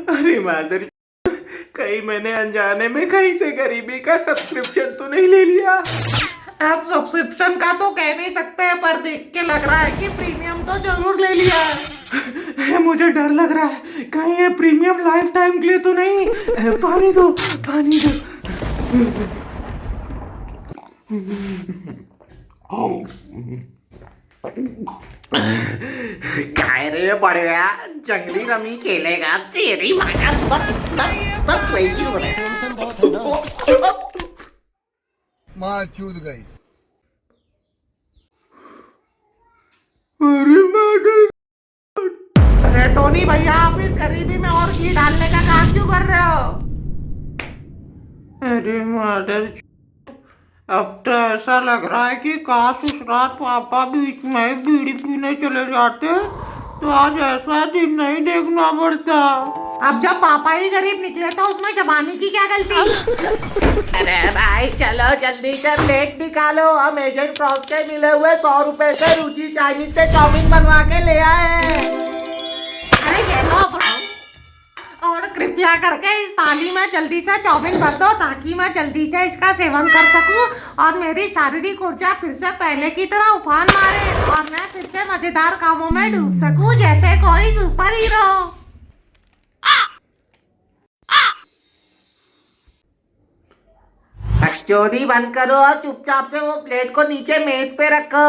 अरे मादर, कहीं मैंने अनजाने में कहीं से गरीबी का सब्सक्रिप्शन तो नहीं ले लिया। आप सब्सक्रिप्शन का तो कह नहीं सकते, पर देख के लग रहा है कि प्रीमियम तो जरूर ले लिया है। मुझे डर लग रहा है, कहीं ये प्रीमियम लाइफ टाइम के लिए तो नहीं। पानी दो, पानी दो। काय रे बढ़िया, जंगली रमी खेलेगा तेरी माँ का। बस वैसी हो रहा है। माँ चूत गई। अरे टोनी भैया, आप इस गरीबी में और घी डालने का काम क्यों कर रहे हो? अरे मादर, अब तो ऐसा लग रहा है कि काश उस रात पापा बीच में बीड़ी पीने चले जाते तो आज ऐसा दिन नहीं देखना पड़ता। अब जब पापा ही गरीब निकले तो उसमें जवानी की क्या गलती? अरे भाई चलो जल्दी से प्लेट निकालो, हम एजेंट क्रॉस के मिले हुए 100 रुपए से रुचि चाइनीज से चाउमीन बनवा के ले आए। अरे ये लो ब्रो, और कृपया करके इस थाली में जल्दी से चाउमीन भर दो ताकि मैं जल्दी से इसका सेवन कर सकूं और मेरी शारीरिक ऊर्जा फिर से पहले की तरह उफान मारे और मैं फिर से मजेदार कामों में डूब सकूं जैसे कोई सुपर हीरो। बकचोदी बंद करो और चुपचाप से वो प्लेट को नीचे मेज पे रखो।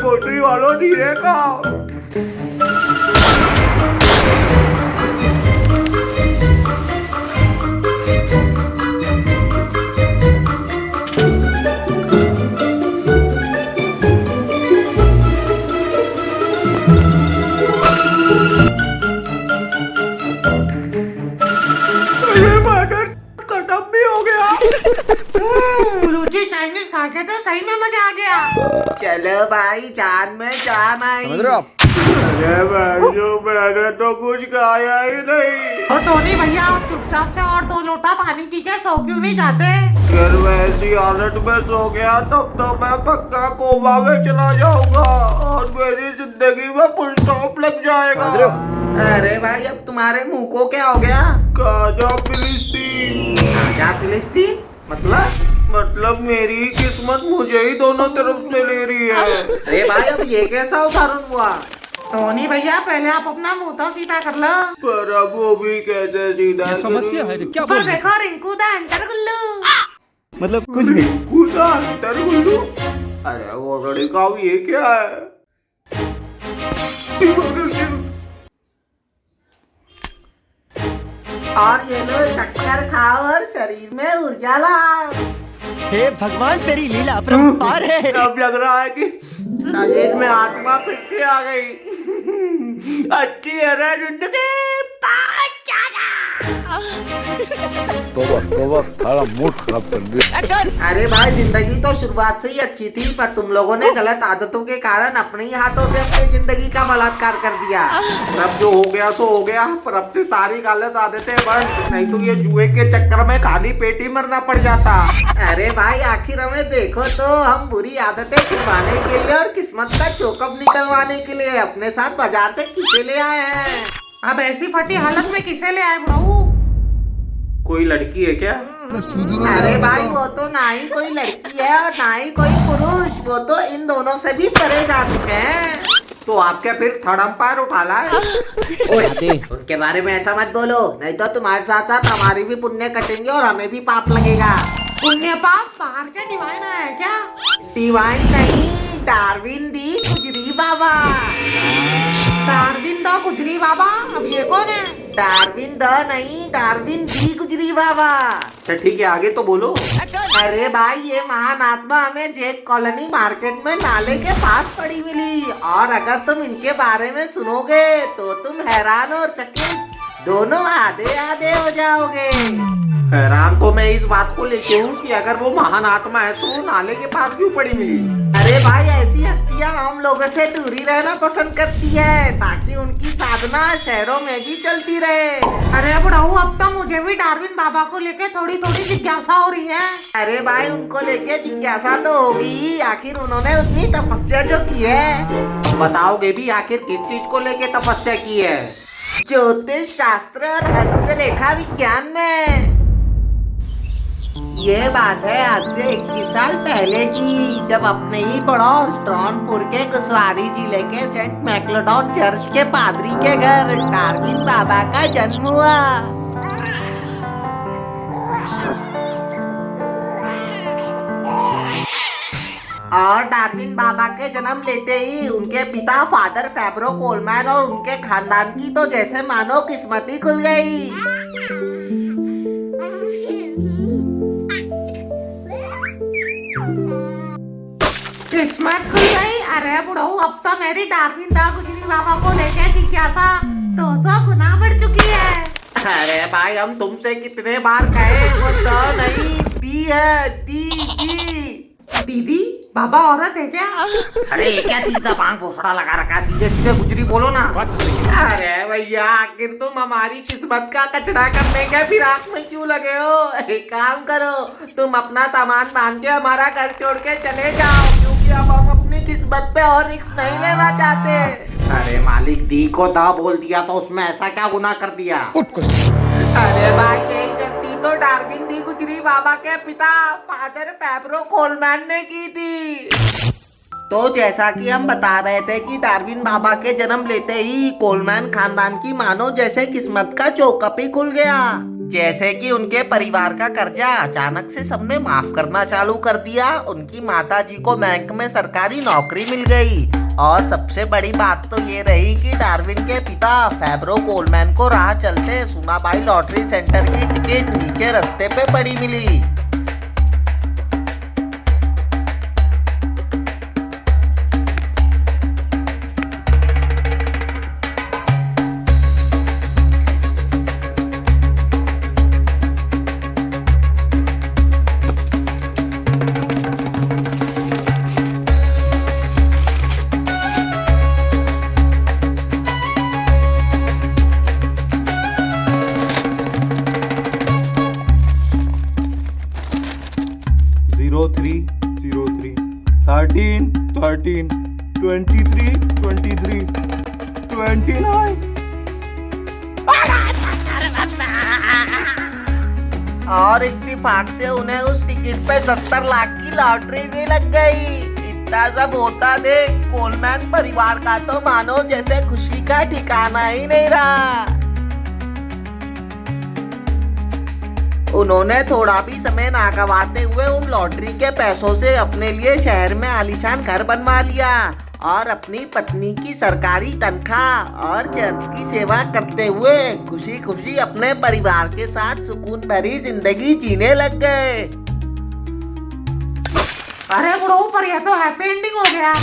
कोटी वालों धीरे का। खत्म भी हो गया। रुचि चाइनीज खा के तो सही में मजा आ गया। चलो भाई, जान में जान आई। समझ रहे हो आप? अरे भाई, जो मैंने तो कुछ खाया ही नहीं। और टोनी भैया, आप चुपचाप से और 2 लोटा पानी पी के सो क्यों नहीं जाते? अगर मैं ऐसी हालत में सो गया तब तो मैं पक्का कोमा में चला जाऊंगा और मेरी जिंदगी में फुल स्टॉप लग जाएगा। समझ रहे हो? अरे भाई, अब तुम्हारे मुंह को क्या हो गया? काजा फिलिस्तीन। क्या फिलिस्तीन मतलब मेरी किस्मत मुझे ही दोनों तरफ से ले रही है। अरे भाई, अब ये कैसा उदाहरण हुआ? टोनी भैया, पहले आप अपना मुंह तो सीधा कर लो। पर अब वो भी कैसे सीधा समस्या है क्या? पर देखो रिंकू दा अंटर गुल्लू। मतलब कुछ भी। खुदा अंदर गुल्लू। अरे वो लड़का ये क्या है? और ये लो, चक्कर खाओ और शरीर में ऊर्जा लाओ। हे भगवान, तेरी लीला अपरंपार है। अब लग रहा है कि शरीर में आत्मा फिर से आ गई। अच्छी है रे जिंदगी। तोबा तोबा, सारा मूड खराब कर दिया। अरे भाई, जिंदगी तो शुरुआत से ही अच्छी थी, पर तुम लोगों ने गलत आदतों के कारण अपने ही हाथों से अपनी जिंदगी का बलात्कार कर दिया। अब जो हो गया सो हो गया, पर अब से सारी गलत आदतें बंद, नहीं तो ये जुए के चक्कर में खाली पेट ही मरना पड़ जाता। अरे भाई, आखिर हमें देखो तो, हम बुरी आदतें छुपाने के लिए और किस्मत का चोकअप निकलवाने के लिए अपने साथ बाजार से किसे ले आए हैं। अब ऐसी फटी हालत में किसे ले आए बहू? कोई लड़की है क्या? अरे भाई, वो तो ना ही कोई लड़की है और ना ही कोई पुरुष, वो तो इन दोनों से भी परे जा चुके हैं। तो आप क्या फिर थर्ड अंपायर उठा लाए? उनके बारे में ऐसा मत बोलो, नहीं तो तुम्हारे साथ साथ हमारी भी पुण्य कटेंगे और हमें भी पाप लगेगा। पुण्य पाप बाहर के डिवाइन है क्या? डिवाइन नहीं, डार्विन दी गुजरी बाबा। डार्विन द गुजरी बाबा? अब ये कौन है? डार्विन द नहीं, डार्विन दी गुजरी बाबा। अच्छा ठीक है, आगे तो बोलो। अरे भाई ये महान आत्मा हमें जेक कॉलोनी मार्केट में नाले के पास पड़ी मिली, और अगर तुम इनके बारे में सुनोगे तो तुम हैरान और चकित दोनों आधे आधे हो जाओगे। हैरान तो मैं इस बात को लेके हूँ कि अगर वो महान आत्मा है तो वो नाले के पास क्यों पड़ी मिली? अरे भाई ऐसी हस्तियां हम लोगों से दूरी रहना पसंद करती है ताकि उनकी साधना शहरों में भी चलती रहे। अरे बुढ़ाऊ अब तो मुझे भी डार्विन बाबा को लेके थोड़ी थोड़ी जिज्ञासा हो रही है। अरे भाई उनको लेके जिज्ञासा तो होगी, आखिर उन्होंने उतनी तपस्या जो की है। बताओगे भी आखिर किस चीज को लेके तपस्या की है? ज्योतिष शास्त्र और हस्तरेखा विज्ञान में। ये बात है आज से 21 साल पहले की, जब अपने ही पड़ोस ट्रॉनपुर के कुशवारी जिले के सेंट मैक्लोडॉन चर्च के पादरी के घर डार्विन बाबा का जन्म हुआ। और डार्विन बाबा के जन्म लेते ही उनके पिता फादर फैब्रो कोलमैन और उनके खानदान की तो जैसे मानो किस्मत ही खुल गई। किस्मत खुल गई। अरे बुढ़ाऊ अब तो मेरी डार्विन दा गुजरी बाबा को लेके जिज्ञासा 200 गुना बढ़ चुकी है। अरे भाई हम तुमसे कितने बार कहे, वो तो नहीं दी है, दी। दीदी बाबा औरत है क्या? अरे ये क्या तीसरा पांग भोसड़ा लगा रखा, सीधे सीधे गुजरी बोलो ना। अरे भैया आखिर तुम हमारी किस्मत का कचरा करने के फिराक में क्यों लगे हो? एक काम करो, तुम अपना सामान बांध के हमारा घर छोड़ के चले जाओ, क्योंकि अब हम अपनी किस्मत पे और रिस्क नहीं लेना चाहते। अरे मालिक, दी को दा बोल दिया तो उसमें ऐसा क्या गुनाह कर दिया? अरे भाई यही गलती तो डार्विन दी गुजरी बाबा के पिता फादर फैब्रो कोलमैन ने की थी। तो जैसा कि हम बता रहे थे कि डार्विन बाबा के जन्म लेते ही कोलमैन खानदान की मानो जैसे किस्मत का चौकप ही खुल गया। जैसे कि उनके परिवार का कर्जा अचानक से सबने माफ करना चालू कर दिया, उनकी माताजी को बैंक में सरकारी नौकरी मिल गई, और सबसे बड़ी बात तो ये रही कि डार्विन के पिता फैब्रो कोलमैन को राह चलते सुनाबाई लॉटरी सेंटर की टिकट नीचे रास्ते पे पड़ी मिली। Zero 3 0 3 13 13 23 23 29। और इत्तेफाक से उन्हें उस टिकट पे 70 लाख की लॉटरी भी लग गई। इतना सब होता देख कोलमैन परिवार का तो मानो जैसे खुशी का ठिकाना ही नहीं रहा। उन्होंने थोड़ा भी समय ना गवाते हुए उन लॉटरी के पैसों से अपने लिए शहर में आलीशान घर बनवा लिया, और अपनी पत्नी की सरकारी तनख्वाह और चर्च की सेवा करते हुए खुशी खुशी अपने परिवार के साथ सुकून भरी जिंदगी जीने लग गए। अरे बुढ़ाऊ पर यह तो हैप्पी एंडिंग हो गया।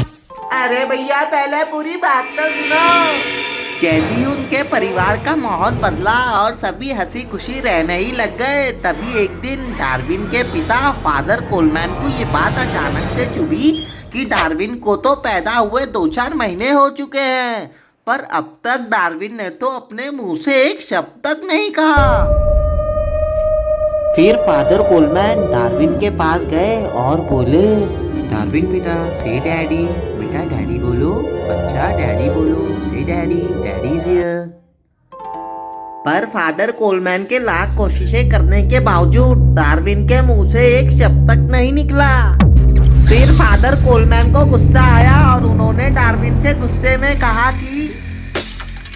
अरे भैया पहले पूरी बात तो सुनो। जैसे ही उनके परिवार का माहौल बदला और सभी हंसी खुशी रहने ही लग गए, तभी एक दिन डार्विन के पिता फादर कोलमैन को ये बात अचानक से चुभी कि डार्विन को तो पैदा हुए 2-4 महीने हो चुके हैं, पर अब तक डार्विन ने तो अपने मुंह से एक शब्द तक नहीं कहा। फिर फादर कोलमैन डार्विन के पास गए और बोले, डार्विन बेटा से डैडी, बेटा डैडी बोलो, बच्चा डैडी बोलो, से डैडी, डैडी इज हियर। पर फादर कोलमैन के लाख कोशिशें करने के बावजूद डार्विन के मुंह से एक शब्द तक नहीं निकला। फिर फादर कोलमैन को गुस्सा आया और उन्होंने डार्विन से गुस्से में कहा कि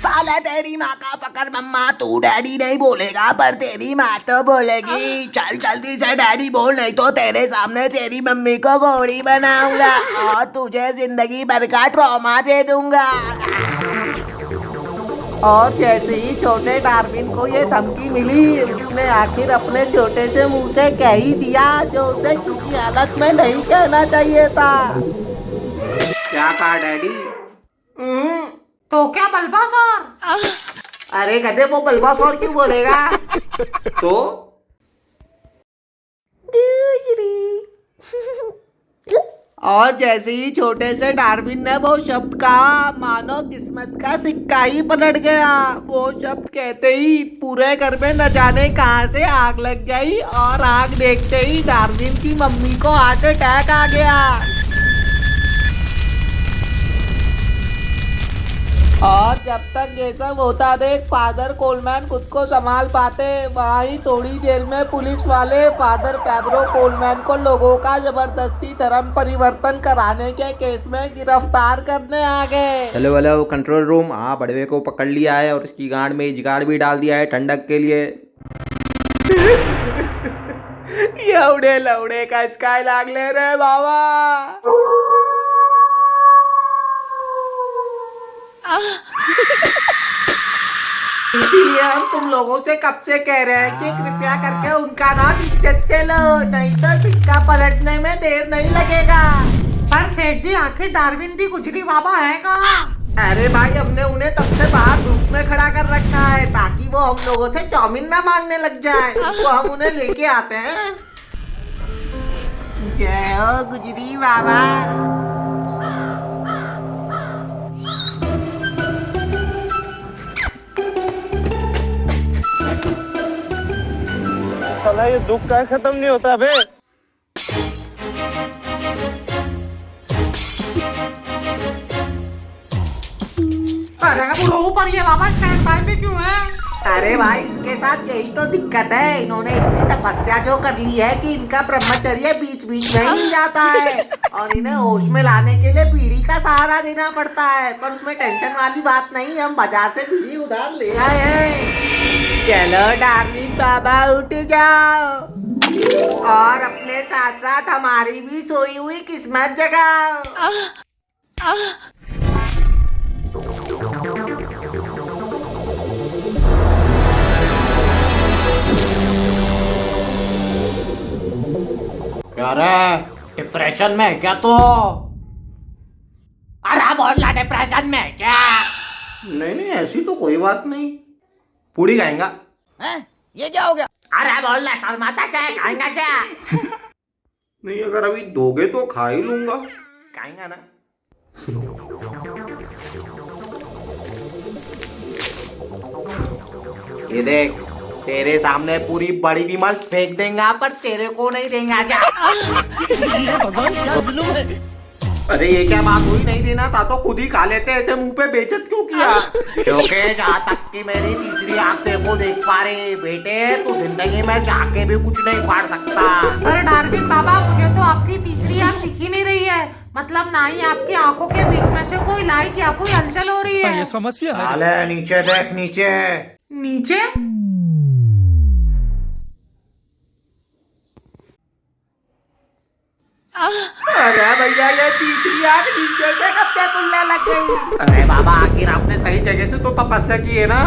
साला तेरी माँ का पकड़ मम्मा, तू डैडी नहीं बोलेगा पर तेरी माँ तो बोलेगी। चल जल्दी से डैडी बोल, नहीं तो तेरे सामने तेरी मम्मी को घोड़ी बनाऊंगा और तुझे जिंदगी भर का ट्रॉमा दे दूंगा। और जैसे ही छोटे डार्विन को ये धमकी मिली, उसने आखिर अपने छोटे से मुंह से कह ही दिया जो उसे किसी हालत में नहीं कहना चाहिए था। क्या कहा डैडी? तो क्या बल्बासौर? अरे गधे, वो बल्बासौर क्यों बोलेगा? तो और जैसे ही छोटे से डार्विन ने वो शब्द कहा, मानो किस्मत का सिक्का ही पलट गया। वो शब्द कहते ही पूरे घर में न जाने कहां से आग लग गई और आग देखते ही डार्विन की मम्मी को हार्ट अटैक आ गया। और जब तक ये सब होता देख फादर कोलमैन खुद को संभाल पाते, वहीं थोड़ी देर में पुलिस वाले फादर पैब्रो कोलमैन को लोगों का जबरदस्ती धर्म परिवर्तन कराने के केस में गिरफ्तार करने आ गए। हेलो हेलो कंट्रोल रूम, हाँ बड़वे को पकड़ लिया है और इसकी गांड में जिगाड़ भी डाल दिया है ठंडक के लिए। ये लौड़े का स्काई लाग ले रहे बाबा। इसीलिए हम तुम लोगों से कब से कह रहे हैं कि कृपया करके उनका नाम इज्जत से लो, नहीं तो सिक्का पलटने में देर नहीं लगेगा। पर सेठ जी, आखिर डार्विन दी गुजरी बाबा है कहाँ? अरे भाई, हमने उन्हें तब से बाहर धूप में खड़ा कर रखा है ताकि वो हम लोगों से चाउमीन ना मांगने लग जाए, तो हम उन्हें लेके आते हैं। जय हो गुजरी बाबा। साला ये दुख का खत्म नहीं होता बे। अरे बुढ़ऊ, पर ये बाबा स्टैंड बाय पे क्यों है? अरे भाई, इनके साथ यही तो दिक्कत है। इन्होंने इतनी तपस्या जो कर ली है कि इनका ब्रह्मचर्य बीच बीच में ही जाता है और इन्हें होश में लाने के लिए बीड़ी का सहारा देना पड़ता है। पर उसमें टेंशन वाली बात नहीं, हम बाजार से बीड़ी उधार ले आए हैं। चलो डार्लिंग बाबा, उठ जाओ और अपने साथ साथ हमारी भी सोई हुई किस्मत जगाओ। क्या रे, डिप्रेशन में है क्या तो? अरे बोलना डिप्रेशन में है क्या? नहीं नहीं, ऐसी तो कोई बात नहीं। पूड़ी खाएंगा। ये क्या हो गया? अरे बोलना, शर्माता क्या है? खाएंगा क्या? नहीं, अगर अभी दोगे तो खा ही लूंगा। खाएंगा ना। ये देख, तेरे सामने पूरी बड़ी विमल फेंक देंगे, पर तेरे को नहीं देंगे क्या? ये भगवान क्या जुल्म है। अरे ये क्या बात हुई, नहीं देना था तो खुद ही खा लेते, ऐसे मुंह पे बेइज्जत क्यों किया? क्योंकि जहाँ तक कि मेरी तीसरी आंख को देख पा रहे बेटे, तू जिंदगी में चाह के भी कुछ नहीं फाड़ सकता। पर डार्विन बाबा, मुझे तो आपकी तीसरी आंख दिखी नहीं रही है। मतलब ना ही आपकी आंखों के बीच में से कोई लाइट या कोई हलचल हो रही है। ये समस्या है। साले नीचे देख, नीचे। नीचे? अरे भैया, ये तीसरी आंख नीचे से कब से खुलने लग गई? अरे बाबा, आखिर आपने सही जगह से तो तपस्या की है ना।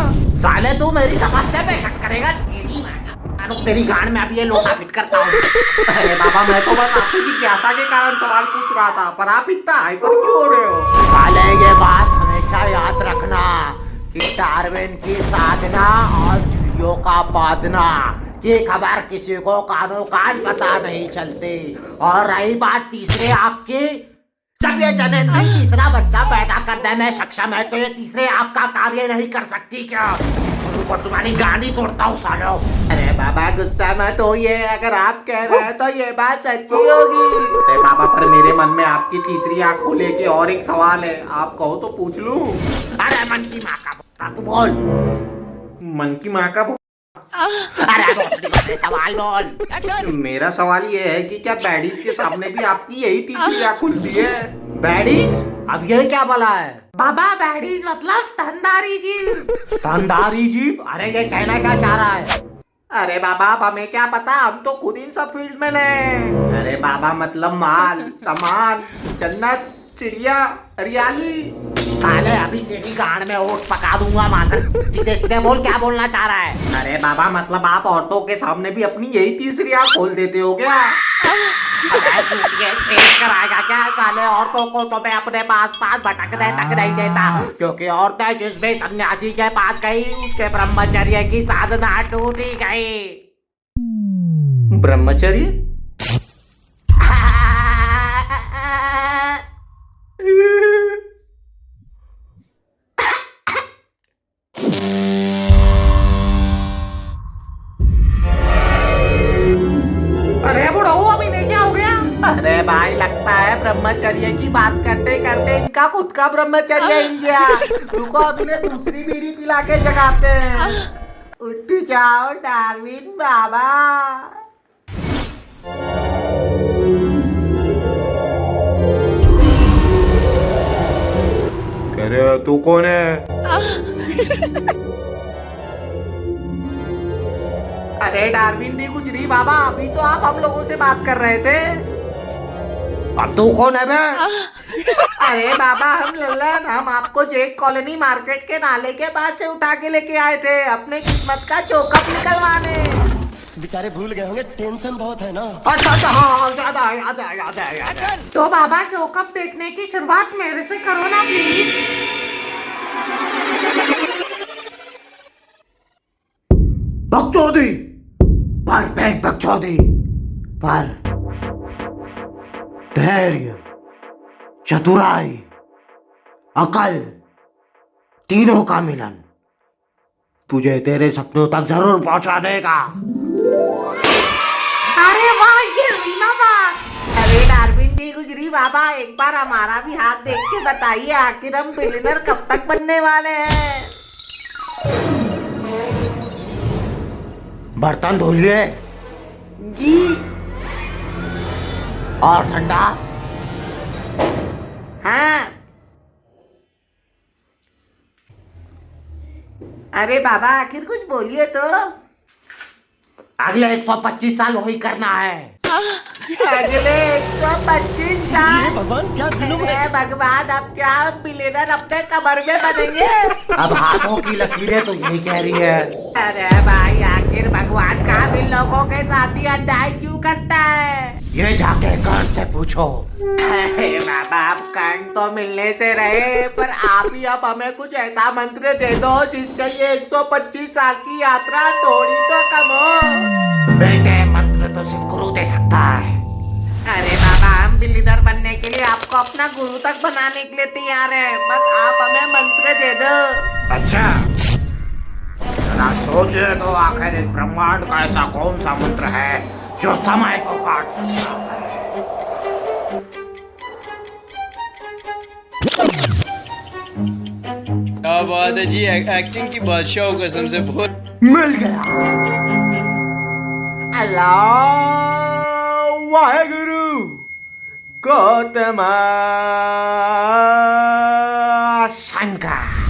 साले तू मेरी तपस्या पे शक करेगा? तेरी गांड में अभी ये लोटा फिट करता हूँ। अरे बाबा, मैं तो बस आपसे जिज्ञासा के कारण सवाल पूछ रहा था, पर आप इतना हाइपर क्यों हो रहे हो? साले, ये बात हमेशा याद रखना कि डार्विन की साधना और चिड़ियों का पादना, ये खबर किसी को कानों कान पता नहीं चलती। और रही बात तीसरे आंख की, जब ये जनेन्द्री तीसरा बच्चा पैदा करने में सक्षम है तो ये तीसरे आंख का कार्य नहीं कर सकती क्या? को तुम्हारी गांडी तोड़ता हूँ सालो। अरे बाबा, गुस्सा मत होइए, अगर आप कह रहे हैं तो ये बात सच्ची होगी। अरे बाबा, पर मेरे मन में आपकी तीसरी आंख को लेके और एक सवाल है, आप कहो तो पूछ लूं? अरे मन की माँ का बोलता, तू बोल। मन की माँ का अरे सवाल बोल। मेरा सवाल ये है कि क्या बैडीज के सामने भी आपकी यही तीसरी आंख खुलती है? बैडीज? अब ये क्या बोला है? बाबा, बैडीज मतलब स्तनधारी जीव। स्तनधारी जीव? अरे ये कहना क्या चाह रहा है? अरे बाबा, अब हमें क्या पता, हम तो खुद इन सब फील्ड में हैं। अरे बाबा, मतलब माल, सामान, जन्नत, चिड़िया, हरियाली। साले अभी तेरी गांड में ओट पका दूंगा मात्र। सीधे सीधे बोल, क्या बोलना चाह रहा है? अरे बाबा, मतलब आप औरतों के सामने भी अपनी यही तीसरी आंख खोल देते हो क्या? ट्रेस कराएगा क्या साले? औरतों को तो मैं अपने पास भटकने तक नहीं देता, क्योंकि औरतें जिस भी सन्यासी के पास गई उसके ब्रह्मचर्य की साधना टूट ही गई। ब्रह्मचर्य? अरे बुढ़ऊ, अभी नहीं क्या हो गया? अरे भाई, लगता है ब्रह्मचर्य की बात करते करते इनका खुद का ब्रह्मचर्य हिल गया। रुको, अभी ने दूसरी बीड़ी पिला के जगाते हैं। उठ जाओ डार्विन बाबा। कह रहे तू कौन है? अरे डार्विन दी गुजरी बाबा, अभी तो आप हम लोगों से बात कर रहे थे। अब तू कौन है बे? अरे बाबा, हम लल्लन, हम आपको जेक कॉलोनी मार्केट के नाले के पास से उठा के लेके आए थे अपने किस्मत का चोकअप निकलवाने। बेचारे भूल गए होंगे, टेंशन बहुत है ना। अच्छा, हाँ, याद है। तो बाबा, चोकअप देखने की शुरुआत मेरे से करो ना प्लीज। बकचोदी पर बैंक, बकचोदी पर धैर्य, चतुराई, अकल, तीनों का मिलन तुझे तेरे सपनों तक जरूर पहुंचा देगा। अरे वाह, ये हुई ना बात। अरे डार्विन दी गुजरी बाबा, एक बार हमारा भी हाथ देख के बताइए, आखिर हम बिलियनर कब तक बनने वाले हैं? बर्तन धो लिए जी, और संडास? हाँ। अरे बाबा, आखिर कुछ बोलिए तो। अगले 125 साल वही करना है। अगले 125 साल? ये भगवान, क्या जुल्म है। अरे भगवान, अब क्या बिलियनर अपने कमर में बनेंगे? अब हाथों की लकीरें तो यही कह रही है। अरे भाई, आखिर भगवान का भी लोगों के साथ ही अन्याय क्यों करता है? ये जाके कर्ण से पूछो। अरे बाबा, आप कर्ण तो मिलने से रहे, पर आप ही अब हमें कुछ ऐसा मंत्र दे दो जिससे ये 125 साल की यात्रा थोड़ी तो कम हो। बेटे, मंत्र तो सिर्फ गुरु दे सकता है। अरे बाबा, हम बिल्लीधर बनने के लिए आपको अपना गुरु तक बनाने के लिए तैयार है, बस आप हमें मंत्र दे दो। अच्छा, जरा सोचे तो आखिर इस ब्रह्मांड का ऐसा कौन सा मंत्र है जो समय को काट सकता है? क्या बात है जी, एक्टिंग की बादशाह हो कसम से। बहुत मिल गया। अल्लाह वाहेगुरु गौतमा शंकर।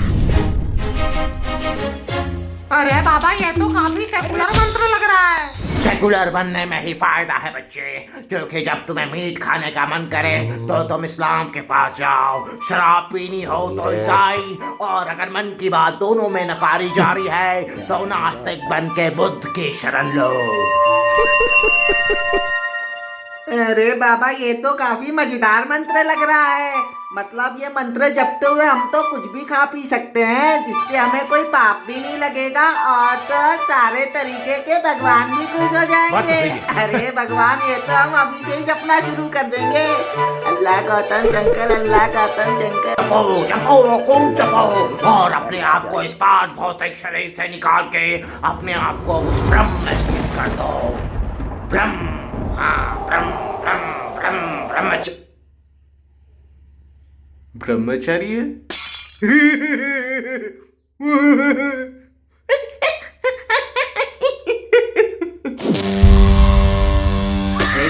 अरे बाबा, ये तो काफी सेकुलर मंत्र लग रहा है। सेकुलर बनने में ही फायदा है बच्चे, क्योंकि जब तुम्हें मीट खाने का मन करे तो तुम इस्लाम के पास जाओ, शराब पीनी हो तो ईसाई, और अगर मन की बात दोनों में नकारी जारी है तो नास्तिक बन के बुद्ध की शरण लो। अरे बाबा, ये तो काफी मजेदार मंत्र लग रहा है। मतलब ये मंत्र जपते हुए हम तो कुछ भी खा पी सकते हैं, जिससे हमें कोई पाप भी नहीं लगेगा, और तो सारे तरीके के भगवान भी खुश हो जाएंगे। अरे भगवान, ये तो हम अभी से ही जपना शुरू कर देंगे। अल्लाह गौतम शंकर, अल्लाह गौतम शंकर। जपो जपो, खूब जपो, और अपने आप को इस पांच भौतिक शरीर से निकाल के अपने आप को उस ब्रह्म में स्थित कर दो। ब्रह्म, हाँ, ब्रह्म ब्रह्म ब्रह्म ब्रह्मचर्य। ब्रह्मचर्य?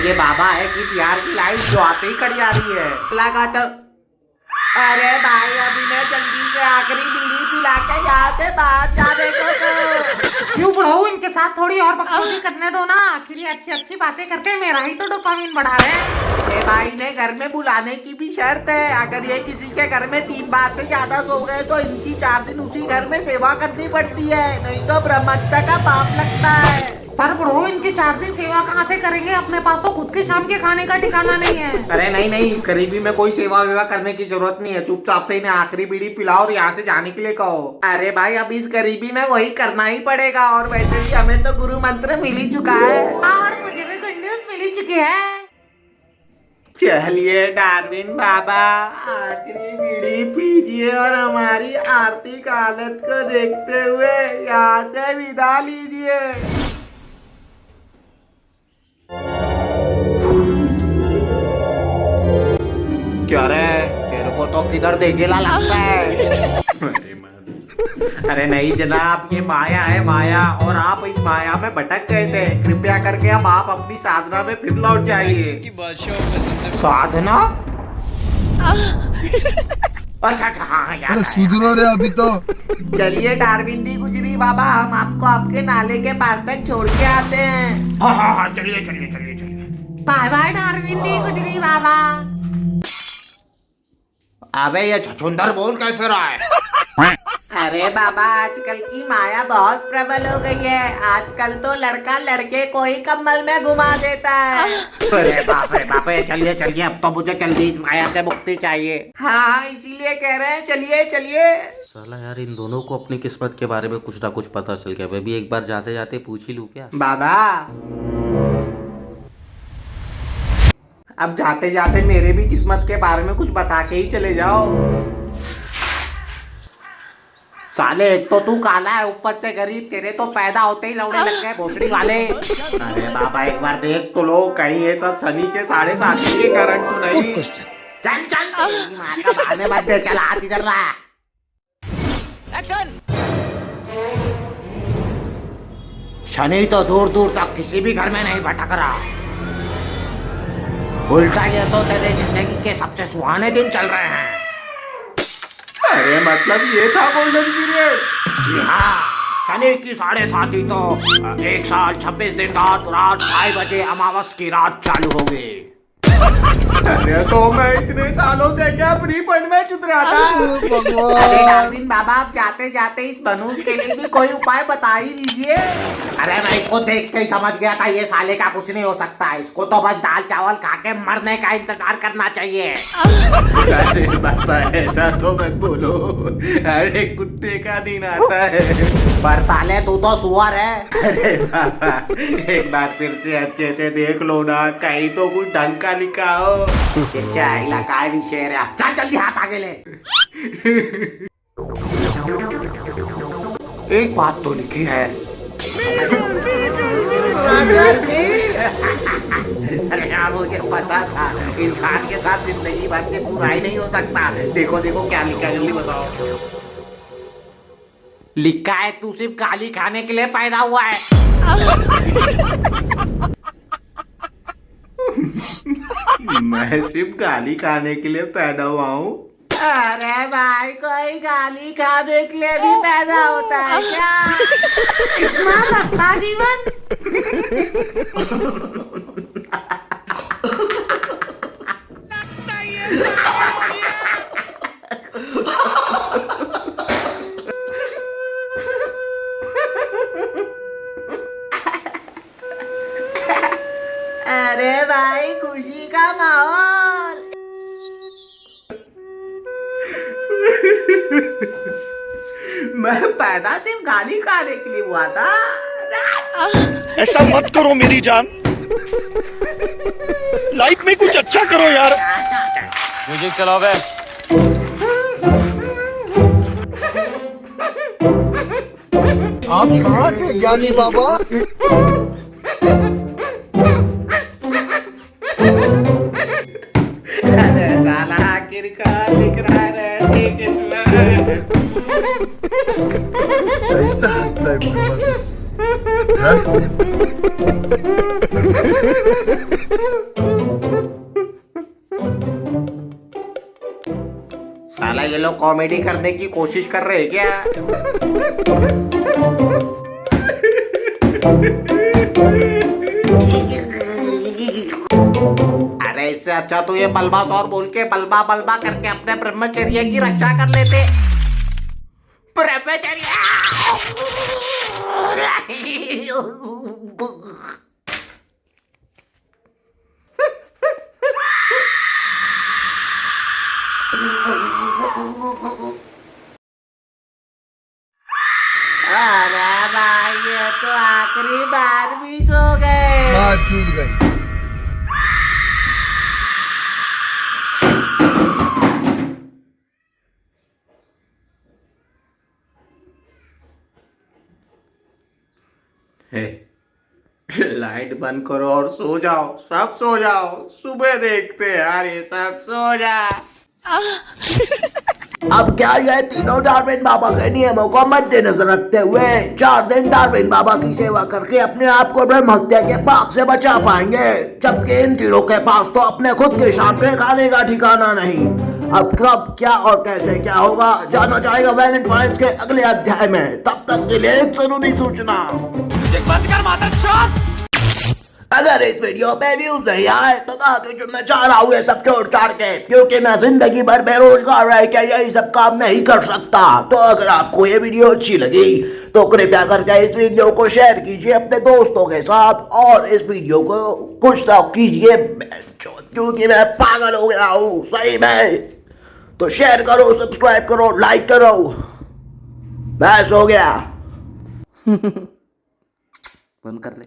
ये बाबा है कि बिहार की लाइट जो आते ही कड़ी आ रही है। लगा तो अरे भाई अभी मैं जल्दी से आखिरी बीड़ी पिला के यहाँ से बाहर जाने को तो। क्यों बुढ़ाऊ, इनके साथ थोड़ी और बकचोदी करने दो ना। आखिर ये अच्छी अच्छी बातें करके मेरा ही तो डोपामिन बढ़ा रहे हैं। ये भाई ने घर में बुलाने की भी शर्त है। अगर ये किसी के घर में 3 बार से ज्यादा सो गए तो इनकी 4 दिन उसी घर में सेवा करनी पड़ती है, नहीं तो ब्रह्महत्या का पाप लगता है। पर बुढ़ाऊ, इनकी 4 दिन सेवा कहाँ से करेंगे? अपने पास तो खुद के शाम के खाने का ठिकाना नहीं है। अरे नहीं, इस गरीबी में कोई सेवा वेवा करने की जरूरत नहीं है। चुपचाप से इन्हें आखिरी बीड़ी पिलाओ और यहाँ से जाने के लिए कहो। अरे भाई अब इस गरीबी में वही करना ही पड़ेगा, और वैसे भी हमें तो गुरु मंत्र मिल ही चुका है। और मुझे भी गुड न्यूज मिल ही चुकी है। चलिए डार्विन बाबा, आखिरी बीड़ी पीजिए और हमारी आर्थिक हालत को देखते हुए यहाँ से विदा लीजिए। क्या रे, तेरे को तो किधर देखेला लगता है? अरे नहीं जनाब, ये माया है माया, और आप इस माया में भटक गए थे। कृपया करके अब आप अपनी साधना में फिर लौट जाइए। की बादशाह कसम से साधना? अच्छा हाँ यार। अरे सुधरो रे अभी तो। चलिए डार्विन दी गुजरी बाबा, हम आपको आपके नाले के पास तक छोड़ के आते हैं। हाँ चलिए। बाय बाय डार्विन दी गुजरी बाबा। अबे ये छछुंदर बोल कैसे रहा है? अरे बाबा, आजकल की माया बहुत प्रबल हो गई है। आजकल तो लड़का लड़के को ही कम्बल में घुमा देता है। अरे बाप रे, चलिए अब तो मुझे जल्दी इस माया से मुक्ति चाहिए। हाँ इसीलिए कह रहे हैं चलिए। साला यार, इन दोनों को अपनी किस्मत के बारे में कुछ ना कुछ पता चल गया। मैं भी एक बार जाते जाते पूछ ही लूं क्या? बाबा अब जाते जाते मेरे भी किस्मत के बारे में कुछ बता के ही चले जाओ। साले, एक तो तू काला है, ऊपर से गरीब। तेरे तो पैदा होते ही लौड़े लग गए भोसड़ी वाले। अरे बाबा एक बार देख तो लो, कहीं ये सब शनि के 7.5 के कारण तो नहीं। चल तेरी माँ का बहाने मत दे, चल हाथ इधर ला। शनि तो दूर दूर तक किसी भी घर में नहीं भटक रहा। उल्टा ये तो तेरे जिंदगी के सबसे सुहाने दिन चल रहे हैं। अरे मतलब ये था गोल्डन पीरियड? जी हाँ, शनि की 7.5 तो 1 साल 26 दिन रात 5 बजे अमावस की रात चालू हो गई। अरे तो मैं इतने सालों से क्या प्री फंड में चुत रहा था। अरे डार्विन बाबा, आप जाते जाते इस बनूस के लिए भी कोई उपाय बता ही दीजिए। अरे मैं इसको देख के ही समझ गया था ये साले का कुछ नहीं हो सकता। इसको तो बस दाल चावल खा के मरने का इंतजार करना चाहिए। अरे बाबा ऐसा तो मत बोलो, अरे कुत्ते का दिन आता है। पर साले तू तो सुअर है। अरे बाबा एक बार फिर से अच्छे से देख लो ना, कहीं तो कुछ ढंग का लिखा हो। काय भी शेर है। चल जल्दी हाथ आगे ले। एक बात तो लिखी है। अरे हाँ, मुझे पता था इंसान के साथ जिंदगी भर से बुराई नहीं हो सकता। देखो क्या लिखा है, जल्दी बताओ। लिखा है तू सिर्फ गाली खाने के लिए पैदा हुआ है। मैं सिर्फ गाली खाने के लिए पैदा हुआ हूँ? अरे भाई, कोई गाली खाने के लिए भी पैदा होता है क्या? इतना सस्ता जीवन। अरे भाई, खुशी का माहौल। मैं पैदा सिर्फ गाली खाने के लिए हुआ था। ऐसा मत करो मेरी जान, लाइफ में कुछ अच्छा करो यार। म्यूजिक चलाओ बे। आप कहाँ के ज्ञानी बाबा? अरे साला आखिरकार लिख रहा है किस्मत। कैसा हंसता है मोहम्मद? साला ये लोग कॉमेडी करने की कोशिश कर रहे हैं क्या? अरे इससे अच्छा तो ये बलबा सौर बोल के बलबा बलबा करके अपने ब्रह्मचर्य की रक्षा कर लेते। ब्रह्मचर्य। अरे भाई ये तो आखिरी बार भी सो गए। बात छूट गई। लाइट बंद करो और सो जाओ, सब सो जाओ, सुबह देखते हैं यार, ये सब सो जा। अब क्या ये तीनों डार्विन बाबा के नियमों को मद्देनजर रखते हुए 4 दिन डार्विन बाबा की सेवा करके अपने आप को ब्रह्म हत्या के पाप से बचा पाएंगे, जबकि इन तीनों के पास तो अपने खुद के शाम के खाने का ठिकाना नहीं। अब कब क्या और कैसे क्या होगा जाना जाएगा वैलेंटाइंस के अगले अध्याय में। तब तक के लिए एक जरूरी सूचना, अगर इस वीडियो पे व्यूज नहीं आए तो मैं आगे जुड़ना चाह रहा हूँ ये सब छोड़ छाड़ के, क्योंकि मैं जिंदगी भर बेरोजगार रह के यही सब काम नहीं कर सकता। तो अगर आपको ये वीडियो अच्छी लगी तो कृपया करके इस वीडियो को शेयर कीजिए अपने दोस्तों के साथ, और इस वीडियो को कुछ तो कीजिए क्योंकि मैं पागल हो गया हूँ सही में। तो शेयर करो, सब्सक्राइब करो, लाइक करो, बस हो गया। बंद कर ले।